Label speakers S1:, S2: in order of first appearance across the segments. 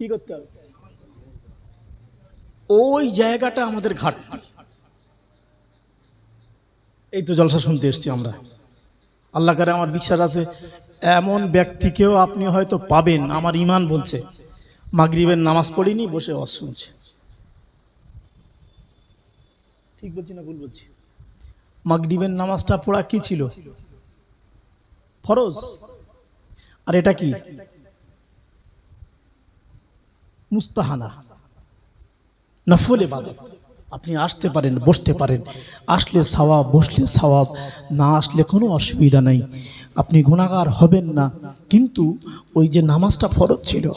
S1: কি করতে হবে? ওই জায়গাটা আমাদের ঘাটতি। এই তো জলসা শুনতে এসছি আমরা, আল্লাহ করে আমার বিশ্বাস আছে এমন ব্যক্তিকেও আপনি হয়তো পাবেন, আমার ইমান বলছে মাগরিবের নামাজ পড়িনি, বসে ওয়াজ শুনছে। ঠিক বলছি না ভুল বলছি? মাগরিবের নামাজটা পড়া কি ছিল? ফরজ। আর এটা কি? মুস্তাহানা, নফল ইবাদত। আপনি আসতে পারেন, বসতে পারেন, আসলে সওয়াব, বসলে সওয়াব, না আসলে কোনো অসুবিধা নেই, আপনি গুনাহগার হবেন না। কিন্তু ওই যে নামাজটা ফরজ ছিল।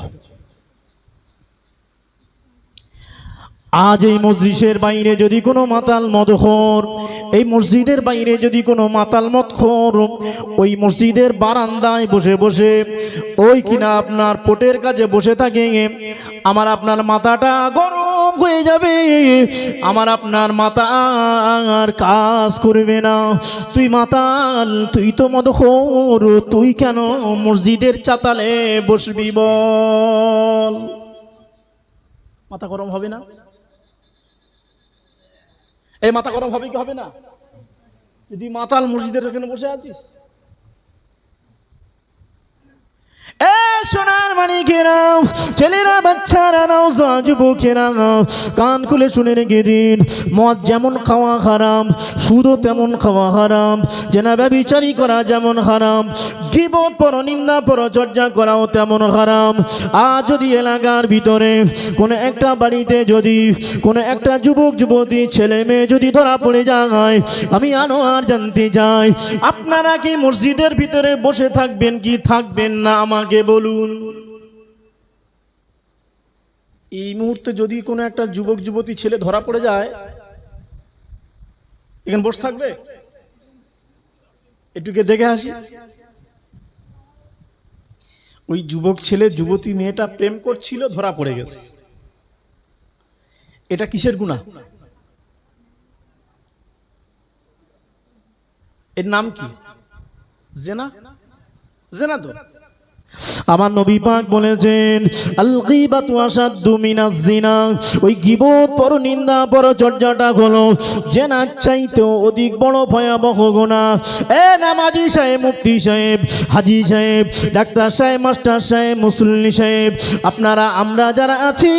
S1: আজ এই মসজিদের বাইরে যদি কোনো মাতাল মদখোর, এই মসজিদের বাইরে যদি কোনো মাতাল মদখোর ওই মসজিদের বারান্দায় বসে বসে ওই কিনা আপনার পোটের কাছে বসে থাকে, আমার আপনার মাথাটা গরম হয়ে যাবে, আমার আপনার মাথা আর কাজ করবে না। তুই মাতাল, তুই তো মদখোর, তুই কেন মসজিদের চাতালে বসবি বল? মাথা গরম হবে না? এই মাথা গরম হবে কি হবে না? যদি মাতাল মসজিদের এখানে বসে আছিস। সোনার মানিকেরা, ছেলেরা, বাচ্চারা, যুবকেরা, কান খুলে শুনে রেখে দিন। মদ যেমন খাওয়া হারাম, সুদও তেমন খাওয়া হারাম, জেনা ব্যভিচারী করা যেমন হারাম, গীবত পরনিন্দা পরচর্চা করাও তেমন হারাম। আর যদি এলাকার ভিতরে কোনো একটা বাড়িতে যদি কোনো একটা যুবক যুবতী ছেলে মেয়ে যদি ধরা পড়ে যায়, আমি আর জানতে চাই আপনারা কি মসজিদের ভিতরে বসে থাকবেন কি থাকবেন না? আমাকে বলুন। এই মুহূর্তে যদি কোনো একটা যুবক যুবতী ছেলে ধরা পড়ে যায়, এখানে বসে থাকবে? একটুকে দেখে আসি। ওই যুবক ছেলে যুবতী মেয়েটা প্রেম করছিল, ধরা পড়ে গেছে, এটা কিসের গুনাহ? এর নাম কি? জেনা। জেনা তো আমার নবী পাক বলেছেন আল গীবাতু আশাদ্দু মিনাজ জিনা। ওই গীবত, পরনিন্দা, পরচর্চাটা হলো জেনার চাইতেও অধিক বড় ভয়াবহ গুনাহ। এ নামাজি সাহেব, মুফতি সাহেব, হাজী সাহেব, ডাক্তার সাহেব, মাস্টার সাহেব, মুসল্লি সাহেব, আপনারা আমরা যারা আছি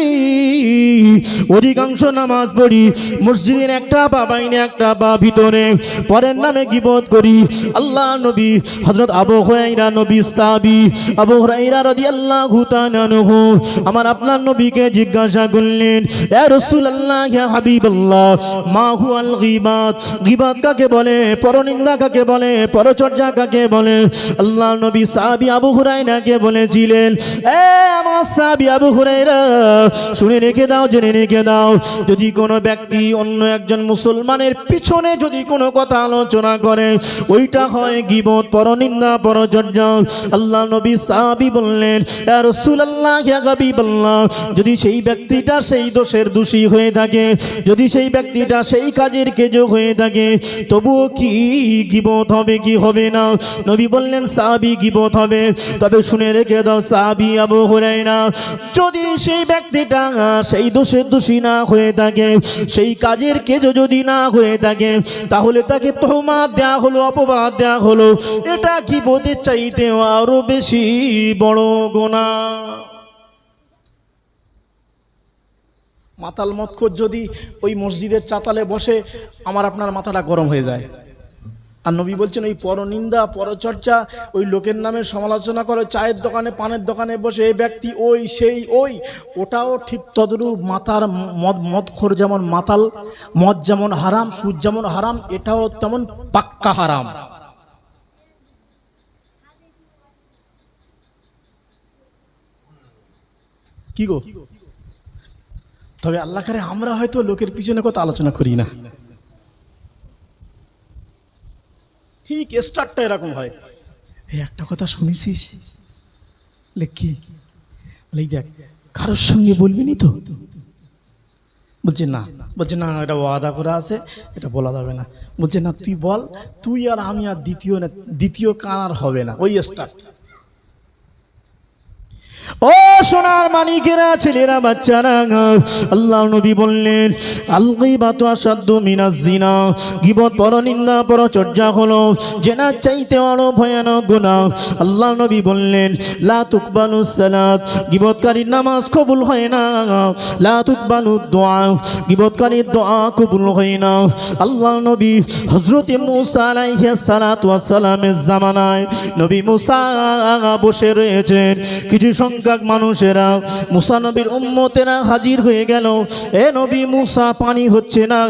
S1: অধিকাংশ নামাজ পড়ি, মসজিদের একটা পা বাইরে একটা পা ভিতরে, পরের নামে গীবত করি। আল্লাহ নবী হযরত আবু হুরায়রা নবী সাহাবী আবু হুরায়রা রাদিয়াল্লাহু তাআলা আনহু আমার আপনার নবীকে জিজ্ঞাসা করলেন, ইয়া রাসূলুল্লাহ, ইয়া হাবিবাল্লাহ, মা হুয়াল গীবাত? গীবাত কাকে বলে? পরনিন্দা কাকে বলে? পরচর্চা কাকে বলে? আল্লাহ নবী সাহাবী আবু হুরায়রাকে বলেছিলেন, এ আমার সাহাবী আবু হুরায়রা, শুনে রেখে দাও, জেনে রেখে দাও, যদি কোনো ব্যক্তি অন্য একজন মুসলমানের পিছনে যদি কোনো কথা আলোচনা করে, ওইটা হয় গীবত, পরনিন্দা, পরচর্চা। আল্লাহ নবী সাহাবী বললেন, ইয়া রাসূলুল্লাহ, ইয়া হাবিবাল্লাহ, যদি সেই ব্যক্তিটা সেই দোষের দোষী হয়ে থাকে, যদি সেই ব্যক্তিটা সেই কাজের কেজো হয়ে থাকে, তবুও কি গীবত হবে কি হবে না? নবী বললেন, সাহাবী গীবত হবে। তবে শুনে রেখে দাও সাহাবী আবু হুরায়রা, যদি সেই ব্যক্তিটা সেই দোষের দোষী না হয়ে থাকে, সেই কাজের কেজো যদি না হয়ে থাকে, তাহলে তাকে তোহমাত দেয়া হলো, অপবাদ দেয়া হলো, এটা গীবতের চাইতে আরো বেশি বড় গুনাহ। মাতাল মদখোর যদি ওই মসজিদের চাতালে বসে, আমার আপনার মাথাটা গরম হয়ে যায়। আর নবী বলছেন ওই পরনিন্দা, পরচর্চা, ওই লোকের নামে সমালোচনা করে, চায়ের দোকানে, পানের দোকানে বসে, এই ব্যক্তি ওই সেই ওই, ওটাও ঠিক তদ্রূপ। মাতার মদখোর যেমন মাতাল, মদ যেমন হারাম, সুদ যেমন হারাম, এটাও তেমন পাক্কা হারাম। কি গো? তবে আল্লাহ করে আমরা হয়তো লোকের পিছনে কথা আলোচনা করি না। ঠিক স্টার্টটা এরকম হয়, এই একটা কথা শুনেছিস? কি? দেখ, কারোর সঙ্গে বলবি নি তো? বলছে না, বলছে না, এটা ওয়াদা করা আছে, এটা বলা যাবে না। বলছে না, তুই বল, তুই আর আমি, আর দ্বিতীয় না, দ্বিতীয় কান আর হবে না। ওই স্টার্ট। ও সোনার মানিকেরা, ছেলেরা, বাচ্চারা, আল্লাহ নবী বললেন আল গীবাতু আশাদ্দু মিনাজ জিনা, গীবত পরনিন্দা পরচর্চা হলো জেনার চাইতে আরো ভয়ানক গুনাহ। আল্লাহ নবী বললেন লা তুকবালুস সালাত, গীবতকারীর নামাজ কবুল হয় না। লা তুকবালুদ দুআ, গীবতকারীর দোয়া কবুল হয় না। আল্লাহ নবী হযরত মুসা আলাইহিস সালাতু ওয়াস সালামের জামানায় নবী মুসা বসে রয়েছেন, কিছু সংখ্যক মানুষেরা মুসা নবীর উম্মতেরা হাজির হয়ে গেল। এ নবী মুসা, পানি হচ্ছে না,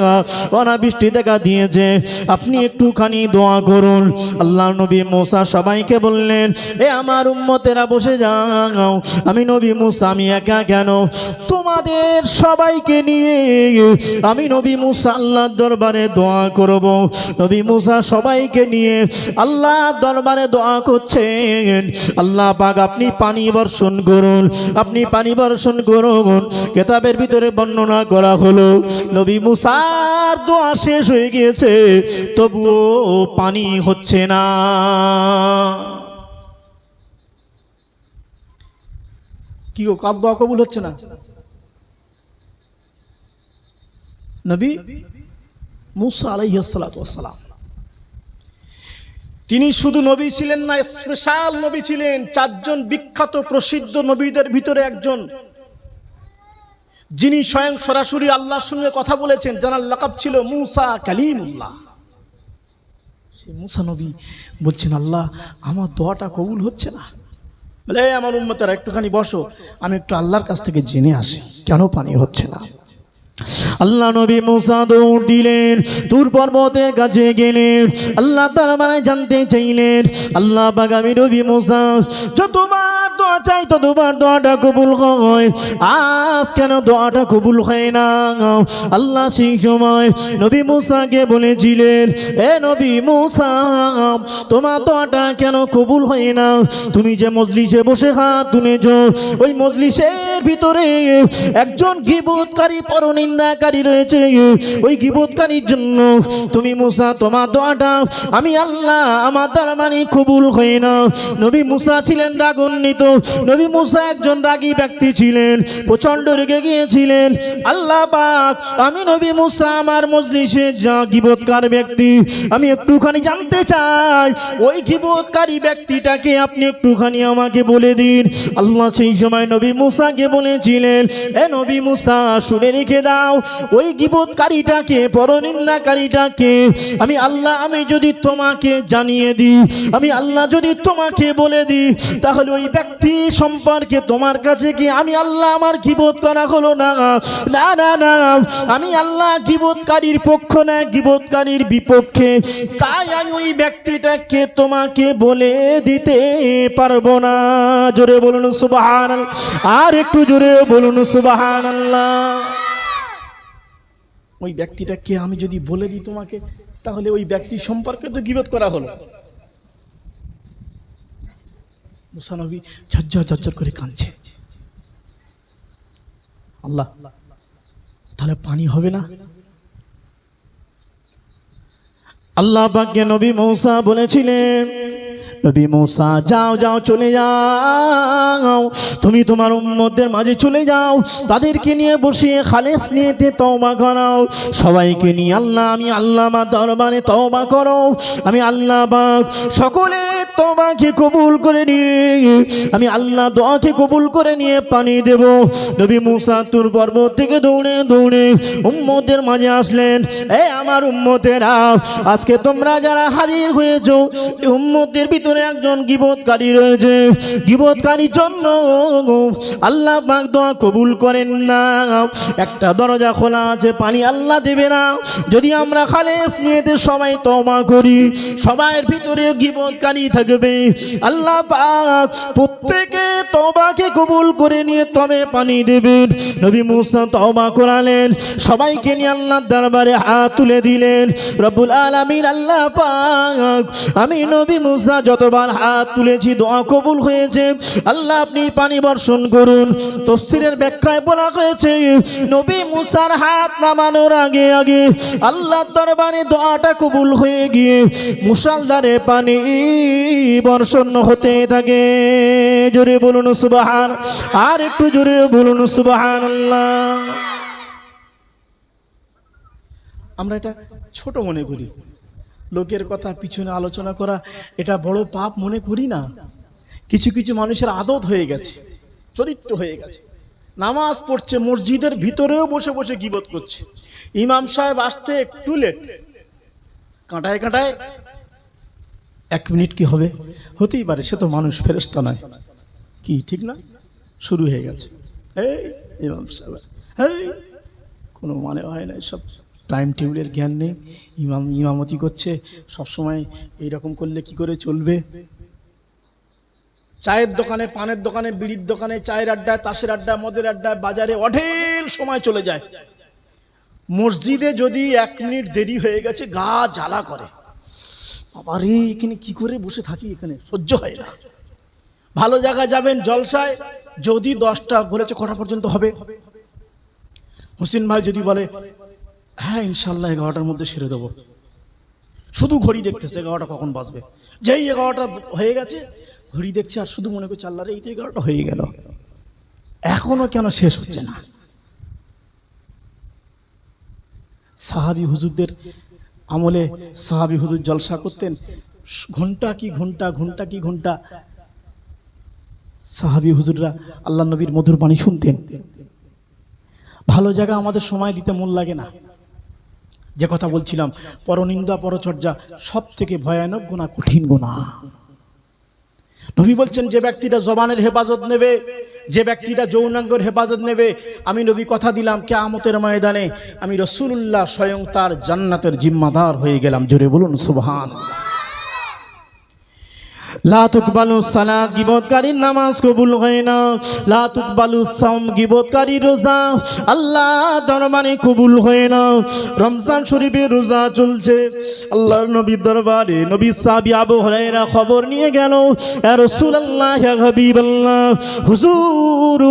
S1: অনাবৃষ্টি দেখা দিয়েছে, আপনি একটুখানি দোয়া করুন। আল্লাহ নবী মুসা সবাইকে বললেন এ আমার উম্মতেরা বসে যাও, আমি নবী মুসা আমি একা কেন, তোমাদের সবাইকে নিয়ে আমি নবী মুসা আল্লাহর দরবারে দোয়া করব। নবী মুসা সবাইকে নিয়ে আল্লাহর দরবারে দোয়া করছেন, আল্লাহ পাক আপনি পানি বর্ষণ করুন, আপনি পানি বর্ষণ করুন। কিতাবের ভিতরে বর্ণনা করা হলো নবী মুসার দোয়া শেষ হয়ে গিয়েছে, তবুও পানি হচ্ছে না। কি গো, কার দোয়া কবুল হচ্ছে না? নবী মুসা আলাইহিস সালাতু ওয়াস সালাম, তিনি শুধু নবী ছিলেন না, স্পেশাল নবী ছিলেন। চারজন বিখ্যাত প্রসিদ্ধ নবীদের ভিতরে একজন, যিনি স্বয়ং সরাসরি আল্লাহর সঙ্গে কথা বলেছেন, যার লাকাব ছিল মুসা কালিমুল্লাহ। সেই মুসা নবী বলছেন আল্লাহ আমার দোয়াটা কবুল হচ্ছে না। বলে আমার উম্মতেরা একটুখানি বসো, আমি একটু আল্লাহর কাছ থেকে জেনে আসি কেন পানি হচ্ছে না। আল্লাহ নবী মুসা দৌড় দিলেন, তুর পর্বতের কাছে গেলেন, আল্লাহ তাআলা মানে জানতে চাইলেন আল্লাহ পাক আমি নবী মুসা যতবার দোয়া চাই ততবার দোয়াটা কবুল হয়, আজ কেন দোয়াটা কবুল হয় না? আল্লাহ সেই সময় নবী মুসাকে বলেছিলেন এ নবী মুসা তোমার দোয়াটা কেন কবুল হয় না? তুমি যে মজলিসে বসে হাত তুলেছ, ওই মজলিসের ভিতরে একজন গীবতকারী পরনিন্দাকারী রয়েছে, ওই গীবতকারীর জন্য তুমি মুসা তোমার দোয়াটা আমি আল্লাহ আমার দরবারে কবুল হয় না। নবী মুসা ছিলেন রাগান্বিত, নবী মুসা একজন রাগী ব্যক্তি ছিলেন, প্রচন্ড রেগে গিয়েছিলেন। আল্লাহ পাক আমি নবী মুসা আমার মজলিসে যা গীবতকার ব্যক্তি, আমি একটুখানি জানতে চাই ওই গীবতকারী ব্যক্তিটাকে আপনি একটুখানি আমাকে বলে দিন। আল্লাহ সেই সময় নবী মুসাকে বলেছিলেন এ নবী মুসা শুনে রেখে দাও, ওই গীবতকারীটাকে পরনিন্দাকারীটাকে আমি আল্লাহ আমি যদি তোমাকে জানিয়ে দিই, আমি আল্লাহ যদি তোমাকে বলে দিই, তাহলে ওই ব্যক্তি সম্পর্কে তোমার কাছে কি আমি আল্লাহ আমার গীবত করা হলো না? না না না, আমি আল্লাহ গীবতকারীর পক্ষ না, গীবতকারীর বিপক্ষে, তাই আমি ওই ব্যক্তিটাকে তোমাকে বলে দিতে পারবো না। জোরে বলুন সুবহানাল্লাহ, আর একটু জোরে বলুন সুবহানাল্লাহ। ওই ব্যক্তিটাকে আমি যদি বলে দিই তোমাকে, তাহলে ওই ব্যক্তি সম্পর্কে তো গীবত করা হলো। মুসা নবী ঝরঝর ঝরঝর করে কাঁদছে, আল্লাহ তাহলে পানি হবে না? আল্লাহ পাককে নবী মুসা বলেছিলেন নবী মুসা যাও যাও চলে যাও, তুমি তোমার উম্মতদের মাঝে চলে যাও, তাদেরকে নিয়ে বসিয়ে খালেস নিয়েতে তওবা করাও, সবাইকে নিয়ে আল্লাহ আমি আল্লাহ আমার দরবারে তওবা করো, আমি আল্লাহ পাক সকলে তওবাকে কবুল করে নিয়ে আমি আল্লাহ দোয়াকে কবুল করে নিয়ে পানি দেব। নবী মুসা তুর পর্বত থেকে দৌড়ে দৌড়ে উম্মতের মাঝে আসলেন। এ আমার উম্মতেরা, আজকে তোমরা যারা হাজির হয়েছো, এই উম্মতের ভিতরে একজন গীবতকারী রয়েছে, গীবতকারীর জন্য আল্লাহ পাক দোয়া কবুল করেন না। একটা দরজা খোলা আছে, পানি আল্লাহ দেবে না। যদি আমরা খালেস নিয়েতে সবাই তওবা করি, সবার ভিতরে গীবতকারী থাকবে, আল্লাহ পাক প্রত্যেকে তওবাকে কবুল করে নিয়ে তবে পানি দেবেন। নবী মুসা তওবা করালেন, সবাইকে নিয়ে আল্লাহর দরবারে হাত তুলে দিলেন। রব্বুল আলামিন আল্লাহ পাক আমি নবী মুসা মুসা যতবার হাত তুলেছি দোয়া কবুল হয়েছে। আল্লাহ আপনি পানি বর্ষণ করুন। তাফসীরের ব্যাখ্যায় বলা হয়েছে নবী মুসার হাত নামানোর আগে আগে আল্লাহর দরবারে দোয়াটা কবুল হয়ে গিয়ে মুষলধারে পানি বর্ষণ হতে থাকে। জোরে বলুন সুবহান, আর একটু জোরে বলুন সুবহানাল্লাহ। আমরা এটা ছোট মনে করি, লোকের কথা পিছনে আলোচনা করা এটা বড় পাপ মনে করি না। কিছু কিছু মানুষের আদত হয়ে গেছে, চরিত্র হয়ে গেছে, নামাজ পড়ছে মসজিদের ভিতরেও বসে বসে গীবত করছে। ইমাম সাহেব আসতে একটু লেট, কাঁটায় কাঁটায় 1 মিনিট কি হবে, হতেই পারে, সে তো মানুষ, ফেরেশতা নয়, কি ঠিক না? শুরু হয়ে গেছে, এই ইমাম সাহেব, এই কোনো মানে হয় না, সব টাইম টেবিলের জ্ঞান নেই, ইমামতি করছে, সবসময় এইরকম করলে কি করে চলবে? চায়ের দোকানে, পানের দোকানে, বিড়ির দোকানে, চায়ের আড্ডায়, তাসের আড্ডায়, মদের আড্ডায়, বাজারে অঢেল সময় চলে যায়। মসজিদে যদি 1 মিনিট দেরি হয়ে গেছে গা জ্বালা করে, বাবারে এখানে কি করে বসে থাকি, এখানে সহ্য হয় না। ভালো জায়গায় যাবেন জলসায়, যদি 10টা বলেছে কটা পর্যন্ত হবে, হোসেন ভাই যদি বলে হ্যাঁ ইনশাল্লাহ 11টার মধ্যে সেরে দেবো, শুধু ঘড়ি দেখতেছে 11টা কখন বাজবে। যেই 11টা হয়ে গেছে ঘড়ি দেখছে আর শুধু মনে করছে আল্লাহ রে এই তো 11টা হয়ে গেল, এখনো কেন শেষ হচ্ছে না? সাহাবী হুজুরদের আমলে সাহাবী হুজুর জলসা করতেন, ঘন্টা কি ঘন্টা, ঘন্টা কি ঘন্টা সাহাবী হুজুররা আল্লাহ নবীর মধুর বাণী শুনতেন। ভালো জায়গা আমাদের সময় দিতে মন লাগে না। যে কথা বলছিলাম, পরনিন্দা পরচর্যা সব থেকে ভয়ানক গুনাহ, কঠিন গুনাহ। নবী বলছেন যে ব্যক্তিটা জবানের হেফাজত নেবে, যে ব্যক্তিটা যৌনাঙ্গের হেফাজত নেবে, আমি নবী কথা দিলাম কিয়ামতের ময়দানে আমি রাসূলুল্লাহ স্বয়ং তার জান্নাতের জিম্মাদার হয়ে গেলাম। জোরে বলুন সুবহানাল্লাহ। লা তুকবালু সালাত, গীবতকারীর নামাজ কবুল হয় না। লা তুকবালু সাওম, গীবতকারীর রোজা আল্লাহ দরবারে কবুল হয় না। রমজান শরীফের রোজা চলছে, আল্লাহর নবীর দরবারে নবী সাহাবী আবু হুরায়রা খবর নিয়ে গেল, ইয়া রাসূলুল্লাহ, ইয়া হাবিবাল্লাহ, হুজুর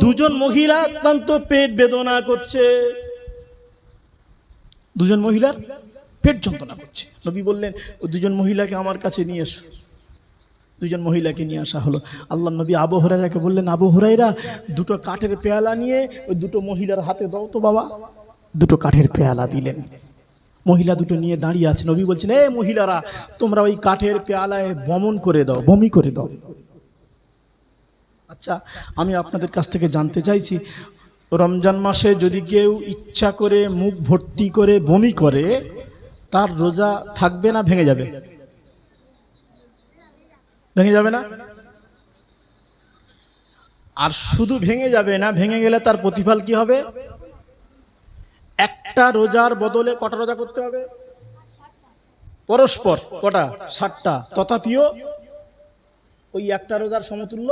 S1: দুজন মহিলা অত্যন্ত পেট বেদনা করছে, দুজন মহিলার পেট যন্ত্রণা করছে। নবী বললেন ওই দুজন মহিলাকে আমার কাছে নিয়ে এসো। দুজন মহিলাকে নিয়ে আসা হলো। আল্লাহ নবী আবু হুরায়রাকে বললেন, আবু হুরায়রা 2টো কাঠের পেয়ালা নিয়ে ওই 2টো মহিলার হাতে দাও তো বাবা। 2টো কাঠের পেয়ালা দিলেন। মহিলা 2টো নিয়ে দাঁড়িয়ে আছে। নবী বলছেন, এ মহিলারা তোমরা ওই কাঠের পেয়ালায় বমন করে দাও, বমি করে দাও। আচ্ছা, আমি আপনাদের কাছ থেকে জানতে চাইছি, রমজান মাসে যদি কেউ ইচ্ছা করে মুখ ভর্তি করে বমি করে, তার রোজা থাকবে না ভেঙে যাবে? ভেঙে যাবে না? আর শুধু ভেঙে যাবে না, ভেঙে গেলে তার প্রতিফল কি হবে? একটা রোজার বদলে কটা রোজা করতে হবে? পরস্পর কটা? 60টা। তথাপিও ওই একটা রোজার সমতুল্য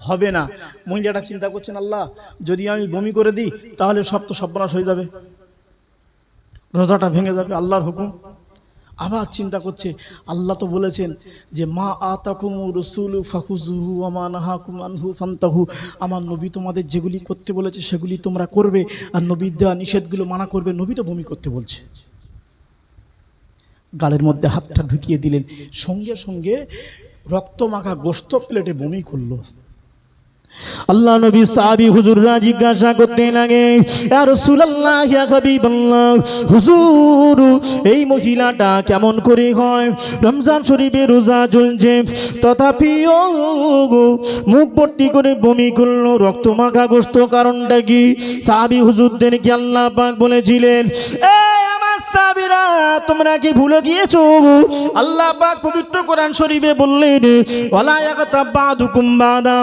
S1: হবে না। মহিলাটা চিন্তা করছেন, আল্লাহ যদি আমি বমি করে দিই তাহলে সব তো সর্বনাশ হয়ে যাবে, রোজাটা ভেঙে যাবে, আল্লাহর হুকুম। আবার চিন্তা করছে, আল্লাহ তো বলেছেন যে মা আতাকুমুর রাসূলু ফাখুযুহু ওয়া মা নাহাকুম আনহু ফান্তাহু, আমার নবী তোমাদের যেগুলি করতে বলেছে সেগুলি তোমরা করবে, আর নবীর দেওয়া নিষেধগুলো মানা করবে। নবী তো বমি করতে বলছে। গালের মধ্যে হাতটা ঢুকিয়ে দিলেন, সঙ্গে সঙ্গে রক্তমাখা গোশত প্লেটে বমি করলো। আল্লাহ নবী সাহাবী হুজুররা জিজ্ঞাসা করতে লাগে, ইয়া রাসূলুল্লাহ, ইয়া হাবিবাল্লাহ, হুজুর এই মহিলাটা কেমন করে হয়? রমজান শরীফে রোজা চলছে, তথাপিও মুখ ভর্তি করে বমি করলো, রক্তমাখা গোশত, কারণটা কি? সাহাবী হুজুরদেরকে আল্লাহ পাক বলেছিলেন, সাহাবীরা তোমরা কি ভুলে গিয়েছো? আল্লাহ পাক পবিত্র কোরআন শরীফে বললেন, ওয়ালা ইয়াগতাব বাদুকুম বাদা,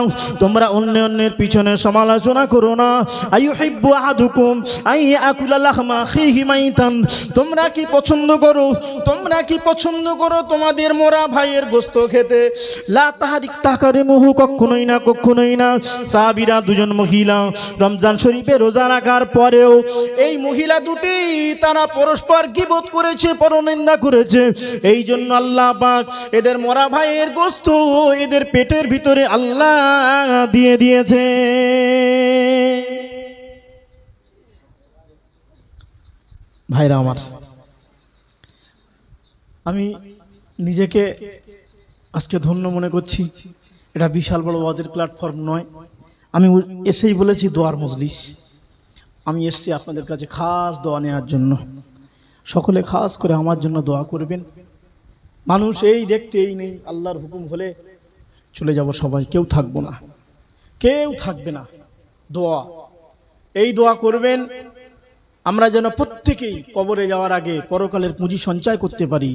S1: তোমরা অন্যের পিছনে সমালোচনা করো না। আইয়ুহিব্বু আহাদুকুম আইয়াকুলা লাহমা আখিহি মাইতান, তোমরা কি পছন্দ করো, তোমরা কি পছন্দ করো তোমাদের মোরা ভাইয়ের গোশত খেতে? লা তাহরিক তাকারিমুহু, কখনোই না, কখনোই না। সাহাবীরা দুজন মহিলা রমজান শরীফে রোজা রাখার পরেও এই মহিলা দুটি তারা পরস্পর পরস্পর গীবত করেছে, পরনিন্দা করেছে। এই জন্য আল্লাহ পাক এদের মরা ভাইয়ের গোশত এদের পেটের ভিতরে আল্লাহ দিয়ে দিয়েছে। ভাইরা আমার, আমি নিজেকে আজকে ধন্য মনে করছি। এটা বিশাল বড় ওয়াজের প্ল্যাটফর্ম নয়। আমি এসেই বলেছি দোয়ার মজলিস। আমি এসেছি আপনাদের কাছে খাস দোয়া নেওয়ার জন্য। সকলে খাস করে আমার জন্য দোয়া করবেন। মানুষ এই দেখতে এই নেই, আল্লাহর হুকুম হলে চলে যাব সবাই, কেউ থাকবো না, কেউ থাকবে না। দোয়া, এই দোয়া করবেন আমরা যেন প্রত্যেকেই কবরে যাওয়ার আগে পরকালের পুঁজি সঞ্চয় করতে পারি।